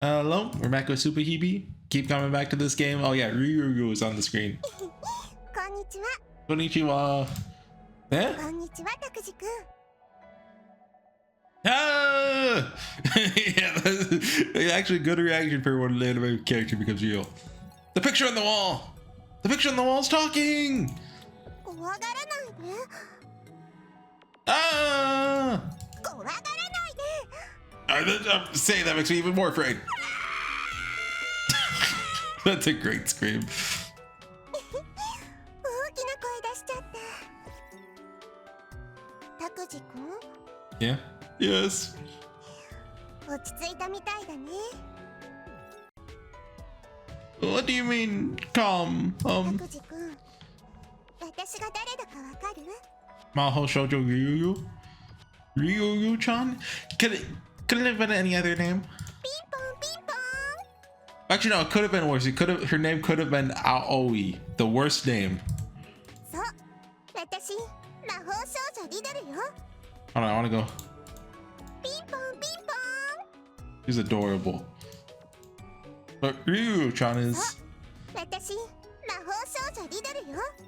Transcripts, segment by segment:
Hello, we're back with SubaHibi. Keep coming back to this game. Oh yeah, Riruru is on the screen. Konnichiwa. Yeah? Ah! Yeah, that's actually a good reaction for when an anime character becomes real. The picture on the wall! The picture on the wall is talking! Ah! I'm saying that makes me even more afraid. That's a great scream. Yeah. Yes. What do you mean, calm? Mahou Shoujo Riruru? Riruru-chan? Could it have been any other name? Actually, no, it could have been worse. Her name could have been Aoi, the worst name. Hold on, I want to go. She's adorable. But Riruru-chan is...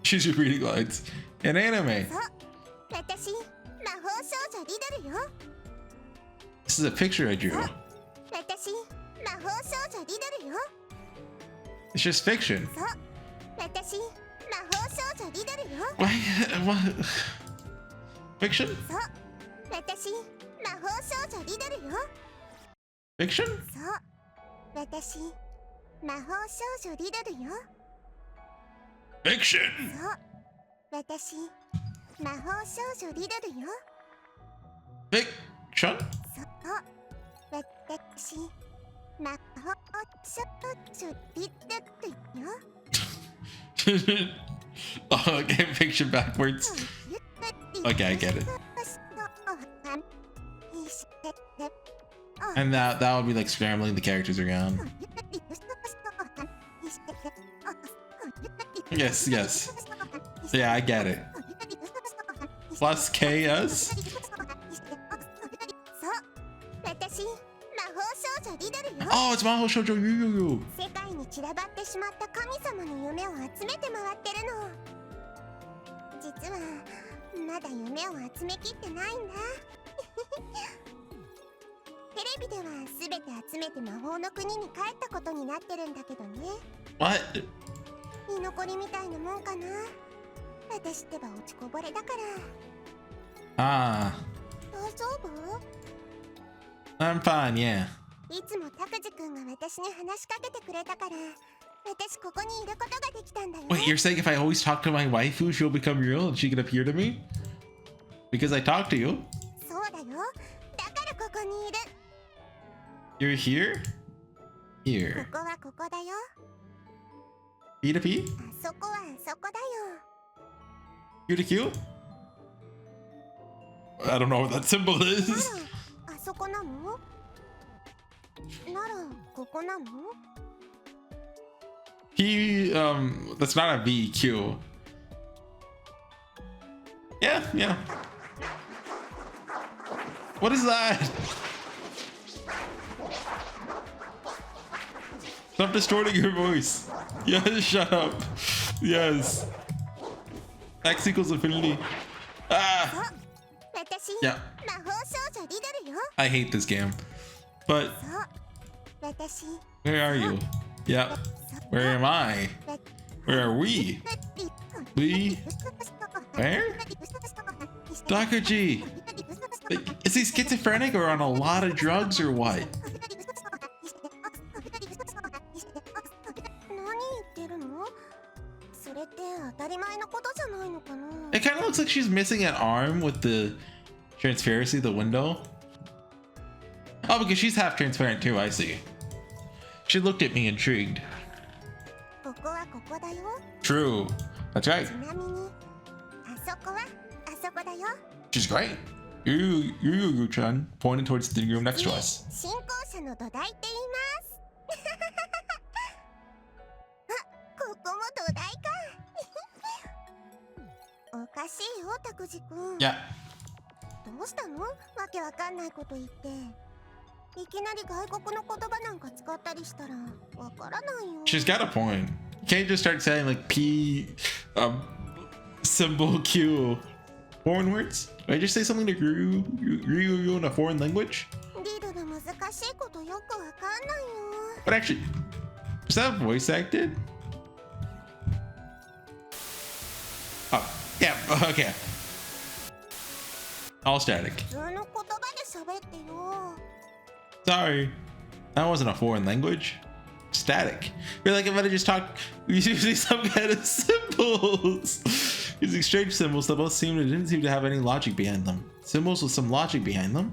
She's your reading lines. In anime. This is a picture I drew. It's just fiction. What? Fiction? Fiction? Fiction! Fiction? Oh, okay, fiction backwards. Okay, I get it. And that would be like scrambling the characters around. Yes, yes. Yeah, I get it. Plus KS? Oh, it's Mahou Shoujo Riruru. What? Ah. I'm fine, yeah. Wait, you're saying if I always talk to my waifu, she'll become real and she can appear to me? Because I talk to you? You're here? Here. P to P? Q to Q? I don't know what that symbol is. P, that's not a V, Q. Yeah. What is that? Stop distorting your voice. Yes, shut up. Yes. X equals infinity. Ah! Yeah. I hate this game. But... where are you? Yep. Where am I? Where are we? We? Where? Dr. G! Is he schizophrenic or on a lot of drugs or what? It kind of looks like she's missing an arm with the transparency, the window. Oh, because she's half transparent too, I see. She looked at me intrigued. True. That's right. She's great. Riruru-chan pointed towards the room next to us. Yeah. どうしたの？わけわかんないこと言って。いきなり外国の言葉なんか使 She's got a point. You can't just start saying like P, symbol Q, foreign words. Did I just say something to Riruru in a foreign language? But actually, is that voice acted? Oh, yeah, okay. All static. Sorry, that wasn't a foreign language. Static. You're like, if I just talk using some kind of symbols. Using strange symbols that both didn't seem to have any logic behind them. Symbols with some logic behind them.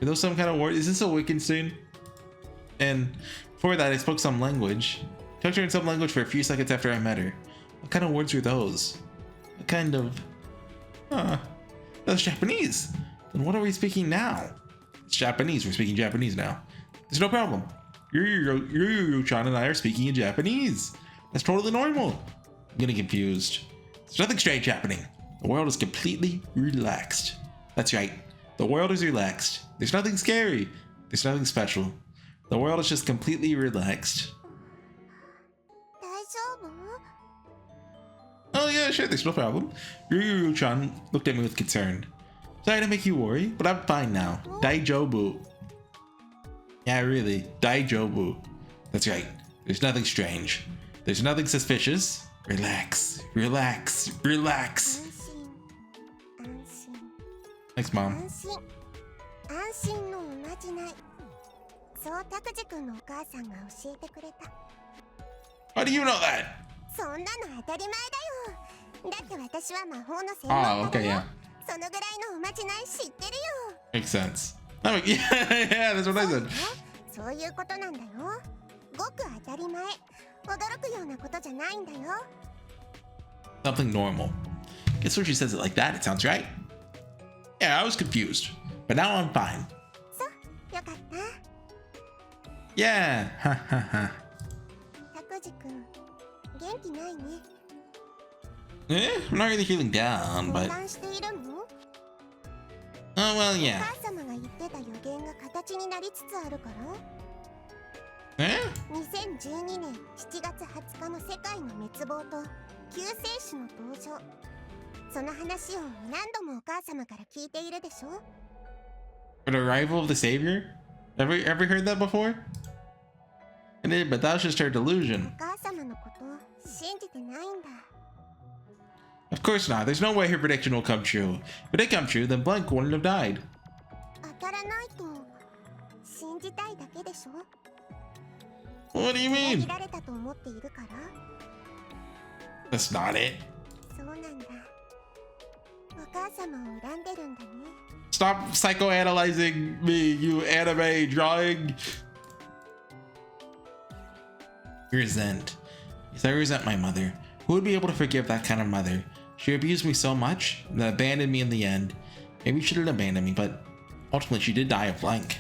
Are those some kind of word? Is this a Wittgenstein? And for that, I spoke some language. Talked to her in some language for a few seconds after I met her. What kind of words were those? What kind of... that's Japanese. Then what are we speaking now? It's Japanese. We're speaking Japanese now. There's no problem. Riruru-chan and I are speaking in Japanese. That's totally normal. I'm getting confused. There's nothing strange happening. The world is completely relaxed. That's right. The world is relaxed. There's nothing scary. There's nothing special. The world is just completely relaxed. Oh yeah, sure, there's no problem. Riruru-chan looked at me with concern. Sorry to make you worry, but I'm fine now. Daijobu. Yeah, really. Daijobu. That's right. There's nothing strange. There's nothing suspicious. Relax. Relax. Relax. Thanks, Mom. How do you know that? Oh, okay, yeah. Makes sense. Oh, yeah, that's what I said. Something normal. Guess when she says it like that, it sounds right. Yeah, I was confused, but now I'm fine. Yeah, ha ha ha. I'm not really feeling down, but... Oh, well, yeah. Eh? For the arrival of the savior? Ever heard that before? I did, but that was just her delusion. Of course not. There's no way her prediction will come true. If it did come true, then Blank wouldn't have died. What do you mean? That's not it. Stop psychoanalyzing me, you anime drawing. Resent. Yes, I resent my mother. Who would be able to forgive that kind of mother? She abused me so much that abandoned me in the end. Maybe she didn't abandon me, but ultimately she did die of blank.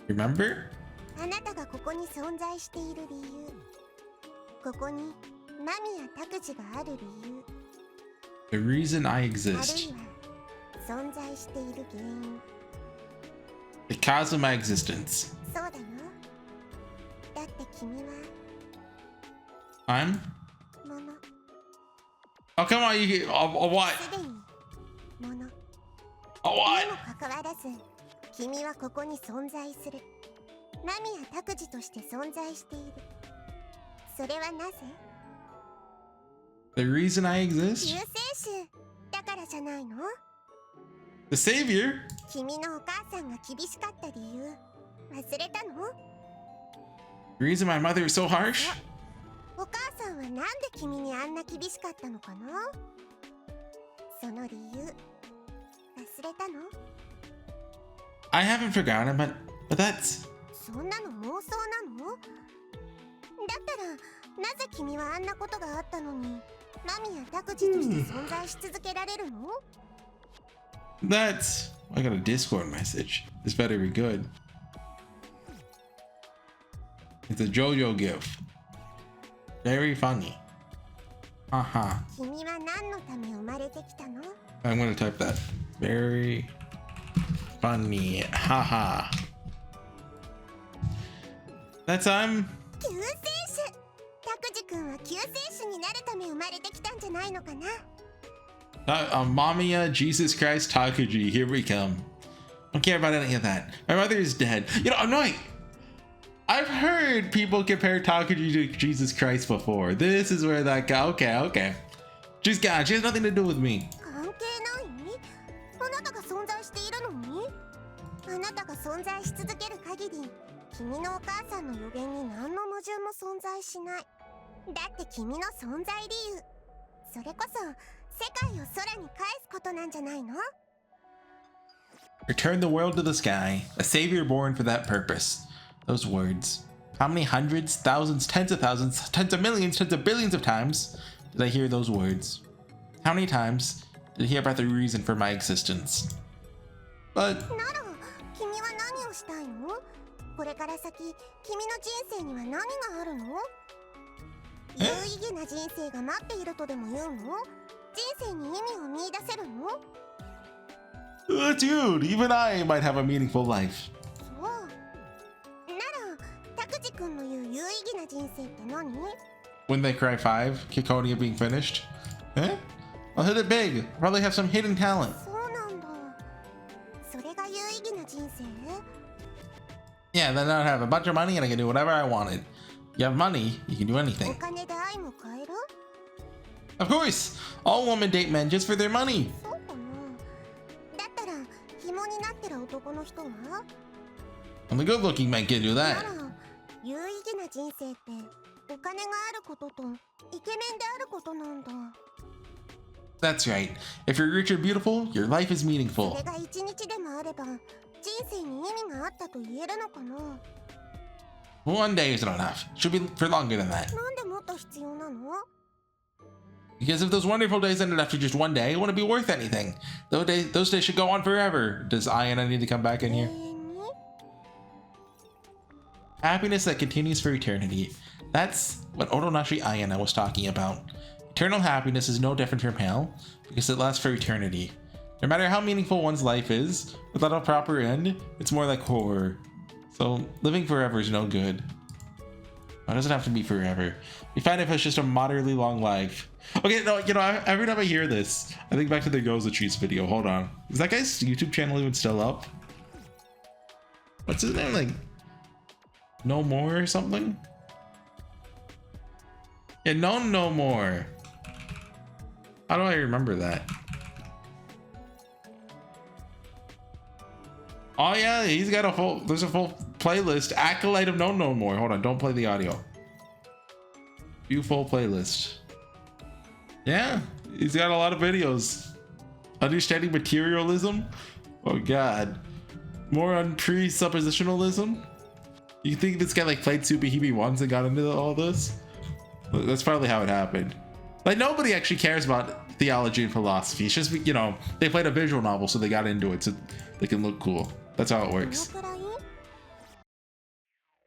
Remember? The reason I exist. The cause of my existence. I'm? Oh, come on, you get a what? A what? The reason I exist? The savior? The reason my mother is so harsh? I haven't forgotten, but that's... That's... I got a Discord message. This better be good. It's a JoJo gif. Very funny. Haha. I'm gonna type that. Very funny. Haha. That's 救世主。拓司くんは救世主になるため生まれてきたんじゃないのかな。Mamiya, Jesus Christ, Takuji, here we come. Don't care about any of that. My mother is dead. You know, I'm not. I've heard people compare Takuji to Jesus Christ before. This is where that guy. Okay. She's gone. She has nothing to do with me. 関係ない？あなたが存在しているのに？あなたが存在し続ける限り、君のお母さんの予言に何の矛盾も存在しない。だって君の存在理由、それこそ世界を空に返すことなんじゃないの？ Return the world to the sky. A savior born for that purpose. Those words. How many hundreds, thousands, tens of thousands, tens of millions, tens of billions of times did I hear those words? How many times did I hear about the reason for my existence? But なら、君は何をしたいの？これから先、君の人生には何があるの？有意義な人生が待っているとでも言うの？人生に意味を見出せるの？ dude, even I might have a meaningful life. そう。なら、拓司くんの言う有意義な人生って何？ When they cry 5, Kikonia being finished. Eh? I'll hit it big. Probably have some hidden talent. そうなんだ。それが有意義な人生？ Yeah, then I'd have a bunch of money and I can do whatever I wanted. You have money, you can do お anything. 金で愛も買える？ Of course! All women date men just for their money. そうかな。だったら、紐になってる男の人は？ Only good-looking men can do な that. ら、有意義な人生ってお金があることとイケメンであることなんだ。 That's right. If you're rich or beautiful, your life is そ meaningful. れが一日でもあれば人生に意味があったと言えるのかな。 One day isn't enough. Should be for longer than that. なんでもっと必要なの？ Because if those wonderful days ended after just one day, it wouldn't be worth anything. Those days should go on forever. Does Ayana need to come back in 永 here? 遠に？ Happiness that continues for eternity. That's what Oronashi Ayana was talking about. Eternal happiness is no different from hell, because it lasts for eternity. No matter how meaningful one's life is, without a proper end, it's more like horror. So living forever is no good. It doesn't have to be forever. Be fine if it's just a moderately long life. Okay, no, you know, every time I hear this, I think back to the Goza Cheese video. Hold on. Is that guy's YouTube channel even still up? What's his name? Like, No More or something? Yeah, No More. How do I remember that? Oh yeah, he's got there's a full playlist. Acolyte of No More. Hold on, don't play the audio. View full playlist. Yeah, he's got a lot of videos. Understanding materialism? Oh god. More on presuppositionalism? You think this guy like played SubaHibi once and got into all this? That's probably how it happened. Like nobody actually cares about theology and philosophy. It's just, you know, they played a visual novel so they got into it so they can look cool. That's how it どの works. くらい？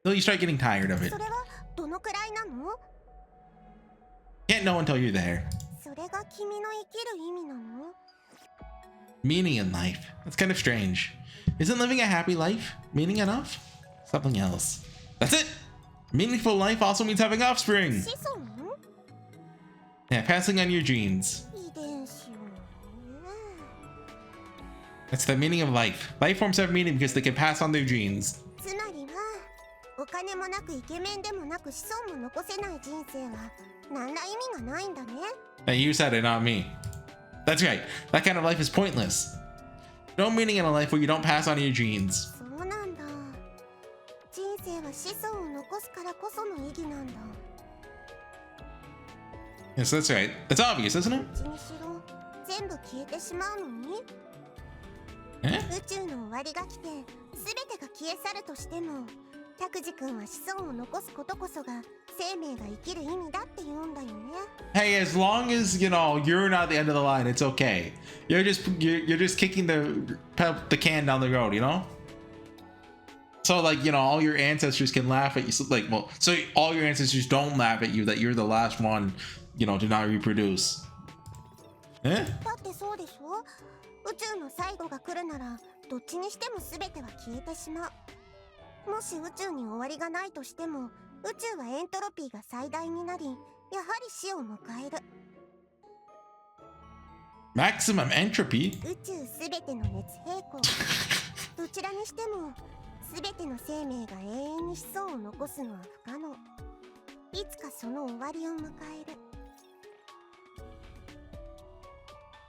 Till you start getting tired of it. それはどのくらいなの？ Can't know until you're there. それが君の生きる意味なの？ Meaning in life. That's kind of strange. Isn't living a happy life meaning enough? Something else. That's it! Meaningful life also means having offspring. 子孫？ Yeah, passing on your genes. 遺伝子を。 That's the meaning of life. Life forms have meaning because they can pass on their genes. つまりは、お金もなくイケメンでもなく子孫も残せない人生は何ら意味がないんだね。 Hey, you said it, not me. That's right. That kind of life is pointless. No meaning in a life where you don't pass on your genes. そうなんだ。人生は子孫を残すからこその意義なんだ。 Yes, that's right. That's obvious, isn't it? どっちにしろ全部消えてしまうのに、 Eh? 宇宙の終わりが来て全てが消え去るとしても、拓司君は子孫を残すことこそが生命が生きる意味だって言うんだよね。 Hey, as long as, you know, you're not the end of the line, it's okay. You're just kicking the can down the road, you know? So like, you know, all your ancestors can laugh at you. So, like, well, so all your ancestors don't laugh at you that you're the last one, you know, to not reproduce. Eh? だってそうでしょ？宇宙の最後が来るならどっちにしても全ては消えてしまう。もし宇宙に終わりがないとしても、宇宙はエントロピーが最大になり、やはり死を迎える。Maximum entropy? 宇宙すべての熱平衡。どちらにしてもすべての生命が永遠に子孫を残すのは不可能。いつかその終わりを迎える。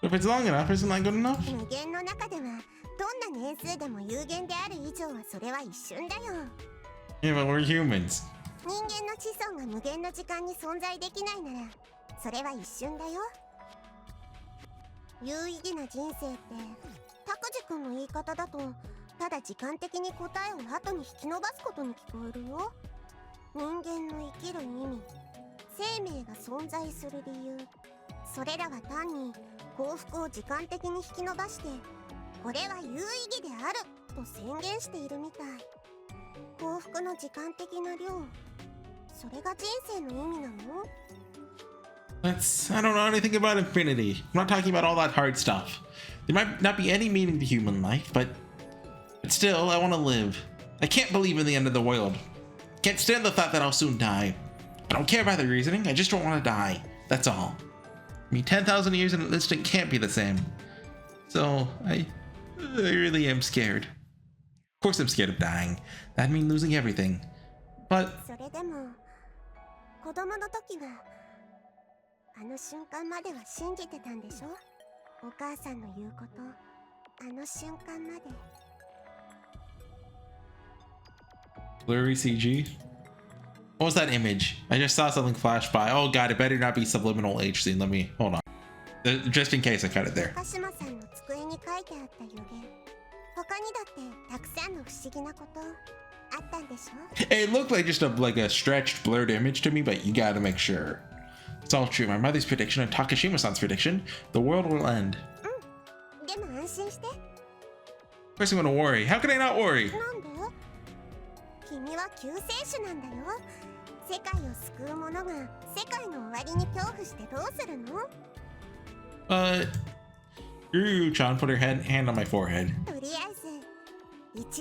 If it's long enough, isn't that good enough? 無限の中ではどんな年数でも有限である以上はそれは一瞬だよ。 Yeah, but we're humans. 人間の子孫が無限の時間に存在できないならそれは一瞬だよ。有意義な人生って拓司君の言い方だとただ時間的に答えを後に引き伸ばすことに聞こえるよ。人間の生きる意味、生命が存在する理由、それらは単に幸福を時間的に引き伸ばしてこれは有意義であると宣言しているみたい。幸福の時間的な量、それが人生の意味なの？ I don't know anything about infinity. I'm not talking about all that hard stuff. There might not be any meaning to human life, but still, I want to live. I can't believe in the end of the world. Can't stand the thought that I'll soon die. I don't care about the reasoning, I just don't want to die. That's all. I mean, 10,000 years in an instant can't be the same. So, I really am scared. Of course I'm scared of dying. That'd mean losing everything. But それでも子供の時はあの瞬間までは信じてたんでしょ？お母さんの言うこと、あの瞬間まで。blurry CG. What was that image? I just saw something flash by. Oh god, it better not be subliminal H scene. Let me hold on. Just in case I cut it there. 鹿島さんの机に書いてあった予言。他にだってたくさんの不思議なことあったんでしょ？ It looked like just a stretched, blurred image to me, but you gotta make sure. It's all true. My mother's prediction and Takashima-san's prediction. The world will end. でも安心して。 Of course I'm gonna worry. How can I not worry? なんで？君は救世主なんだよ。世界を救う者が世界の終わりに恐怖してどうするの？Riruru-chan put her hand on my forehead. とりあえず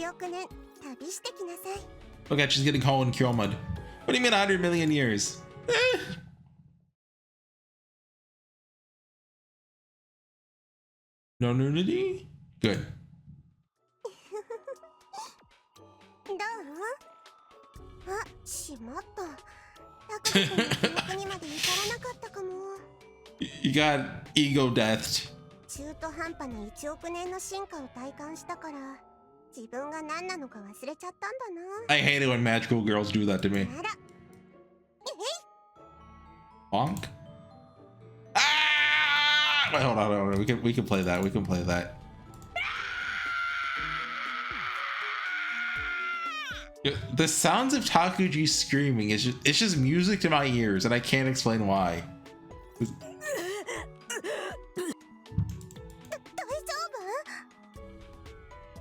1億年旅してきなさい。 Look at she's getting whole in Kyomud. What do you mean 100 million years? No nudity? Good. どう？あ、しまった。拓司君の記憶にまで至らなかったかも。You got ego deathed. 中途半端な1億年の進化を体感したから自分が何なのか忘れちゃったんだな。 I hate it when magical girls do that to me. あら。Bonk? Ah! Wait, hold on. We can play that. We can play that. The sounds of Takuji screaming is just music to my ears, and I can't explain why. 大丈夫？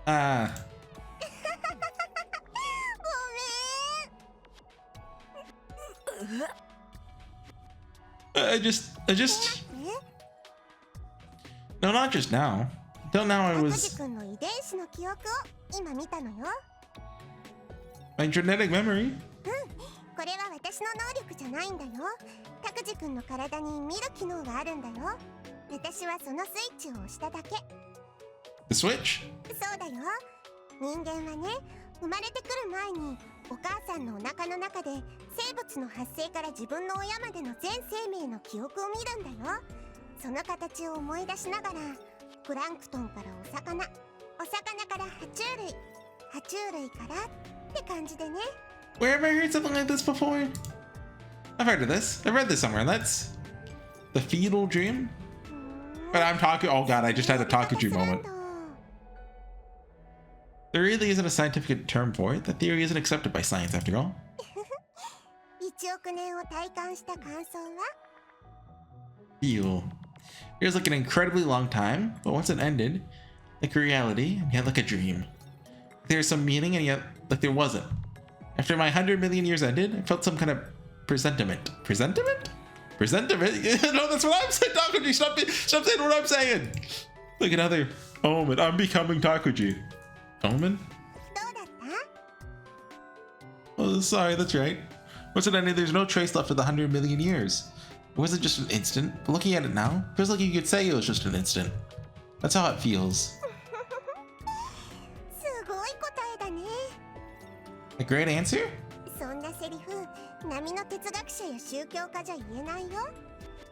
Ah. ごめん。 I just. No, not just now. Till now, I 拓 was. 司君の遺伝子の記憶を今見たのよ。 My genetic memory. これは私の能力じゃないんだよ。拓司君の体に見る機能があるんだよ。私はそのスイッチを押しただけ。 The switch? そうだよ。人間はね、生まれてくる前にお母さんのお腹の中で生物の発生から自分の親までの全生命の記憶を見るんだよ。その形を思い出しながらプランクトンからお魚から爬虫類、爬虫類からって感じでね。 Where have I heard something like this before? I've heard of this. I've read this somewhere. That's the fetal dream. But I'm talking. Oh god, I just had a Takuji moment. There really isn't a scientific term for it. The theory isn't accepted by science after all. 1億年を体感した感想は？ Feel. Feels like an incredibly long time, but once it ended, like a reality, and yet like a dream. There's some meaning, and yet like there wasn't. After my 100 million years ended, I felt some kind of presentiment. Presentiment? Presentiment? No, that's what I'm saying, Takuji. Stop saying what I'm saying. Look at other Omen, I'm becoming Takuji. Omen? どうだった Oh, sorry, that's right. What's it ending? There's no trace left of the 100 million years. It wasn't just an instant, but looking at it now, feels like you could say it was just an instant. That's how it feels. すごい答えだね A great answer? そんなセリフ並の哲学者や宗教家じゃ言えないよ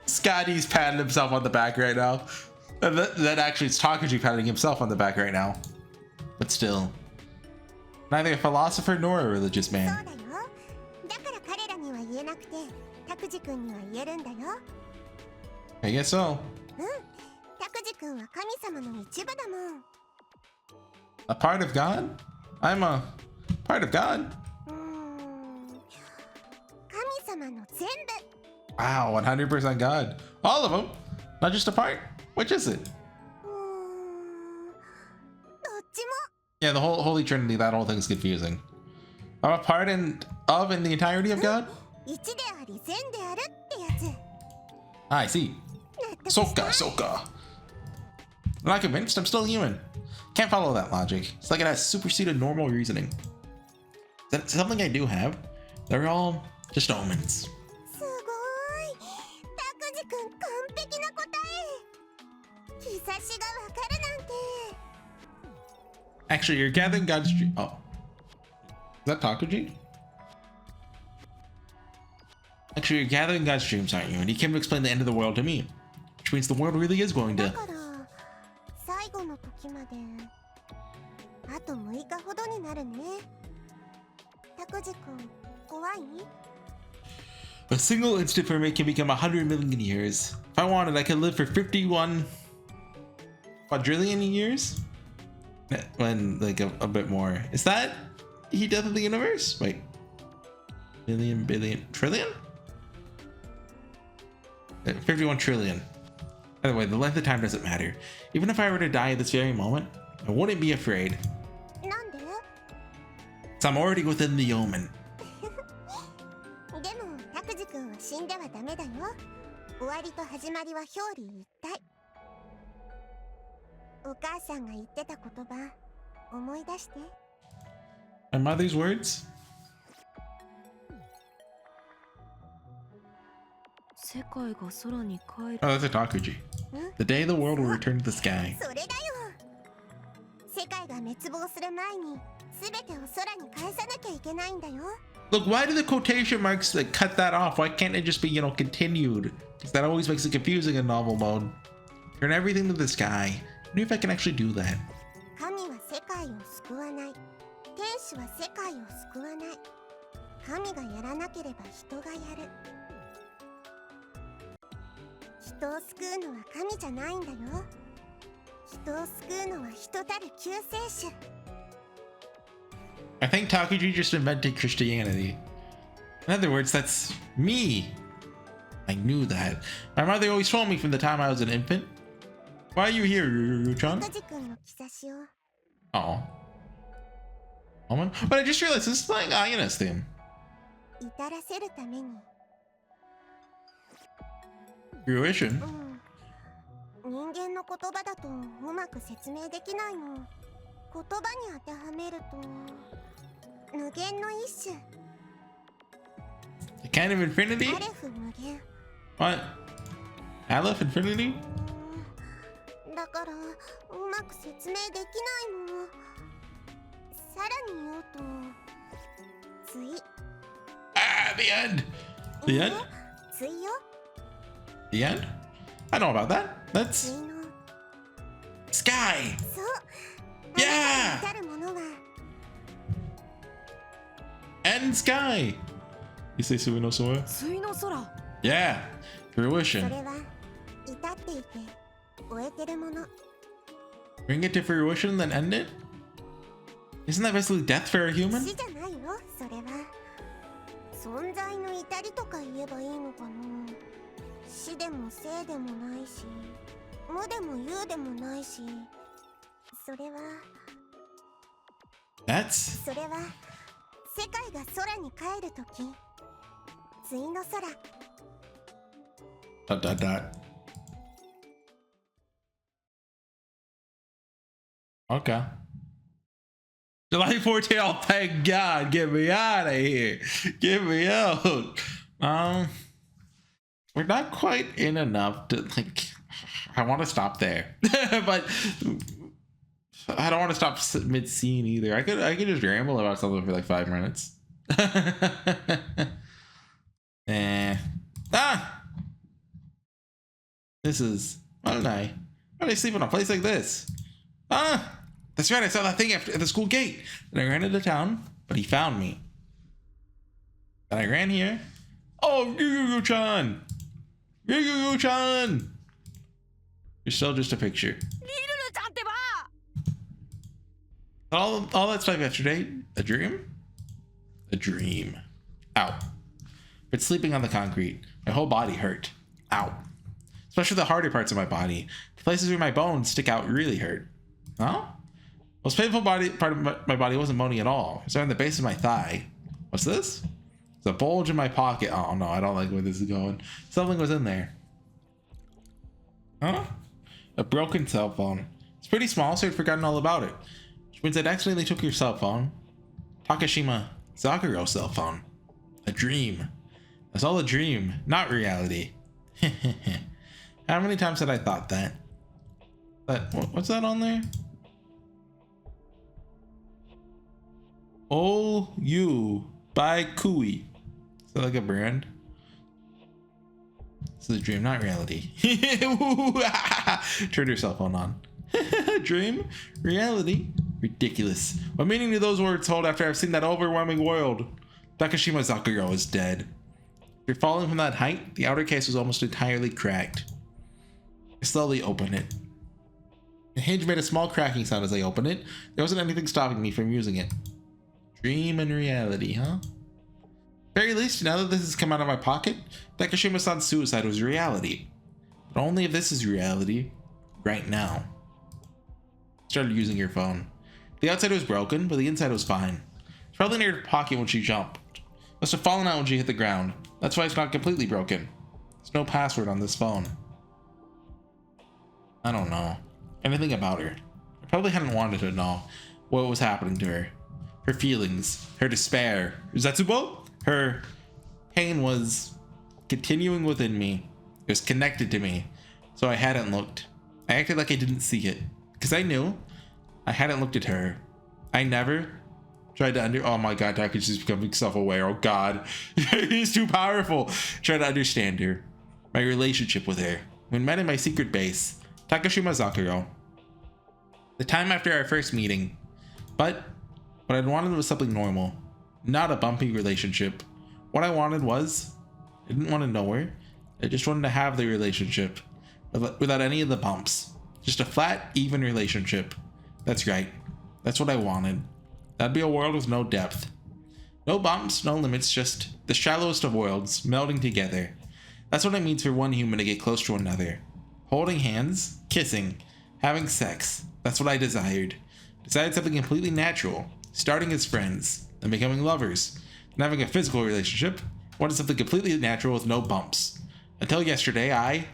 Scotty's patting himself on the back right now. And that actually it's Takuji patting himself on the back right now. But still. Neither a philosopher nor a religious そう man. だよだから彼らには言えなくてタクジ君には言えるんだよ I guess so. タクジ君は神様の一部だもん A part of God? I'm a part of God? 神様の全部 Wow, 100% God. All of them? Not just a part? Which is it? どっちも Yeah, the whole Holy Trinity, that whole thing's confusing. I'm a part in the entirety of God? 一であり全であるってやつ I see. 納得した Soka. I'm not convinced, I'm still human. Can't follow that logic. It's like it has superseded normal reasoning. That's something I do have. They're all just omens. すごいタクジ君完璧な答え日差しがわかるなんて Actually, you're gathering God's dream. Oh. Is that Takuji? Actually, you're gathering God's dreams, aren't you? And he came to explain the end of the world to me. Which means the world really is going だ to. から最後の時まであと6日ほどになるねタクジ君怖い A single instant for me can become 100 million years. If I wanted, I could live for 51 quadrillion years? When, like, a bit more. Is that he death of the universe? Wait. Million, billion, trillion? 51 trillion. By the way, the length of time doesn't matter. Even if I were to die at this very moment, I wouldn't be afraid. なんで So I'm already within the omen. でもタクジ君は死んではダメだよ終わりと始まりは表裏一体お母さんが言ってた言葉思い出して My mother's words? 世界が空に帰る Oh, that's a Takuji. The day the world will return to the sky. それだよ世界が滅亡する前に全てを空に返さなきゃいけないんだよ Look, why do the quotation marks like cut that off? Why can't it just be, continued? Because that always makes it confusing in novel mode. Turn everything to the sky. I wonder if I can actually do that. 神は世界を救わない天使は世界を救わない神がやらなければ人がやる人を救うのは神じゃないんだよ人を救うのは人たる救世主 I think Takuji just invented Christianity. In other words, that's me. I knew that. My mother always told me from the time I was an infant. Why are you here, Riruru-chan? タクジ君の兆しを Oh. Moment. But I just realized this is playing Ayana's theme. 至らせるために Fruition. 人間の言葉だとうまく説明できないの言葉に当てはめると無限の一種 The kind of infinity? アレフ無限 What? Aleph infinity? だからうまく説明できないのさらに言うと対 Ah, the end. The end? 対よ The end? I know about that. 対 That's の sky. そう Yeah! あなたに至るものは And sky. You say Sui no Sora? 水の空 Yeah. そ Fruition. れは至っていて終えてるもの Bring it to fruition, then end it? Isn't that basically death for a human? 死じゃないよそれは存在の至りとか言えばいいのかな死でも生でもないし無でも有でもないしそれは That's それは世界が空に帰るとき対の空 dot dot dot. Okay. July 14th. Oh, thank God. Get me out of here. Get me out. We're not quite in enough to like. I want to stop there, but I don't want to stop mid scene either. I could just ramble about something for like 5 minutes. This is why did I sleep in a place like this? That's right. I saw that thing at the school gate, and I ran into town, but he found me. And I ran here. Oh, Riruru-chan! Riruru-chan! You're still just a picture. All that stuff yesterday, a dream? A dream. Ow. But sleeping on the concrete, my whole body hurt. Ow. Especially the harder parts of my body. The places where my bones stick out really hurt. Huh? Most painful part of my body wasn't bony at all. It's on the base of my thigh. What's this? It's a bulge in my pocket. Oh no, I don't like where this is going. Something was in there. Huh? A broken cell phone. It's pretty small, so I'd forgotten all about it. Which means I'd accidentally took your cell phone. Takashima Sakuro's cell phone. A dream. It's all a dream, not reality. How many times had I thought that? What's that on there? Oh, you by Kui. Is that like a brand? This is a dream, not reality. Turn your cell phone on. Dream? Reality? Ridiculous. What meaning do those words hold after I've seen that overwhelming world? Takashima Sakuro is dead. After falling from that height, the outer case was almost entirely cracked. I slowly opened it. The hinge made a small cracking sound as I opened it. There wasn't anything stopping me from using it. Dream and reality, huh? Very least, now that this has come out of my pocket, Takashima-san's suicide was reality. But only if this is reality right now. Started using your phone. The outside was broken, but the inside was fine. It's probably near her pocket when she jumped. Must have fallen out when she hit the ground. That's why it's not completely broken. There's no password on this phone. I don't know anything about her. I probably hadn't wanted to know what was happening to her. Her feelings, her despair. Zetsubo? Her pain was continuing within me. It was connected to me. So I hadn't looked. I acted like I didn't see it. Because I knew I hadn't looked at her. I never tried to oh my god, Takashi's becoming self-aware. Oh god. He's too powerful. Try to understand her. My relationship with her. When met in my secret base. Takashima Sakuro. The time after our first meeting. But what I wanted was something normal. Not a bumpy relationship. What I wanted was, I didn't want to know her. I just wanted to have the relationship. Without any of the bumps. Just a flat, even relationship. That's right. That's what I wanted. That'd be a world with no depth. No bumps, no limits, just the shallowest of worlds melding together. That's what it means for one human to get close to another. Holding hands, kissing, having sex. That's what I desired. Desired something completely natural. Starting as friends, then becoming lovers. And having a physical relationship. Wanted something completely natural with no bumps. Until yesterday, I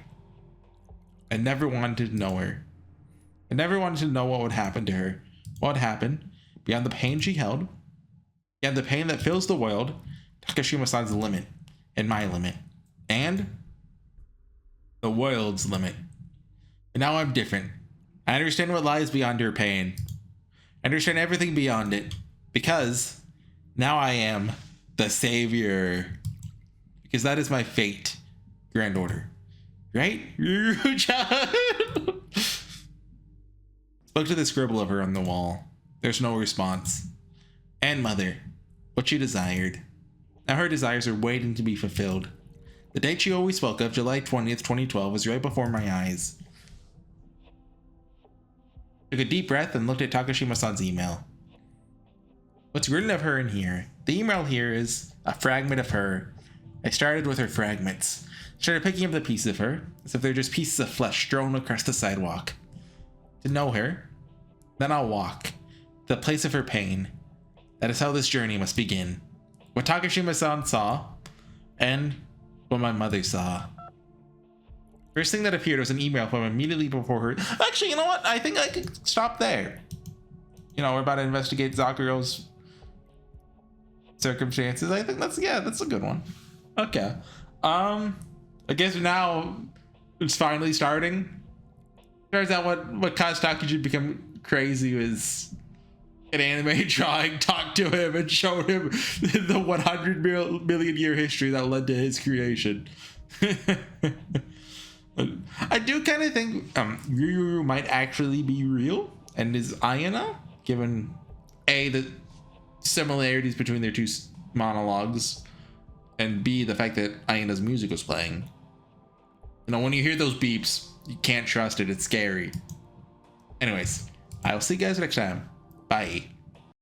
never wanted to know her. I never wanted to know what would happen to her. What would happen beyond the pain she held. Beyond the pain that fills the world. Takashima-san's limit. And my limit. And the world's limit. And now I'm different. I understand what lies beyond her pain. I understand everything beyond it. Because now I am the savior. Because that is my fate. Grand Order. Right? Riruru-chan! Spoke to the scribble of her on the wall. There's no response. And mother. What she desired. Now her desires are waiting to be fulfilled. The date she always spoke of, July 20th, 2012, was right before my eyes. Took a deep breath and looked at Takashima-san's email. What's written of her in here? The email here is a fragment of her. I started with her fragments. Started picking up the pieces of her, as if they're just pieces of flesh strewn across the sidewalk. To know her, then I'll walk to the place of her pain. That is how this journey must begin. What Takashima-san saw, and what my mother saw. First thing that appeared was an email from immediately before her. Actually, you know what? I think I could stop there. you know, we're about to investigate Zakuro's circumstances. I think that's a good one. Okay. I guess now it's finally starting. Turns out what caused Takuji to become crazy was an anime drawing talked to him and showed him the 100 million year history that led to his creation. I do kind of think Riruru might actually be real and is Ayana, given A, the similarities between their two monologues, and B, the fact that Ayana's music was playing. You know, when you hear those beeps, you can't trust it. It's scary. Anyways, I will see you guys next time. Bye.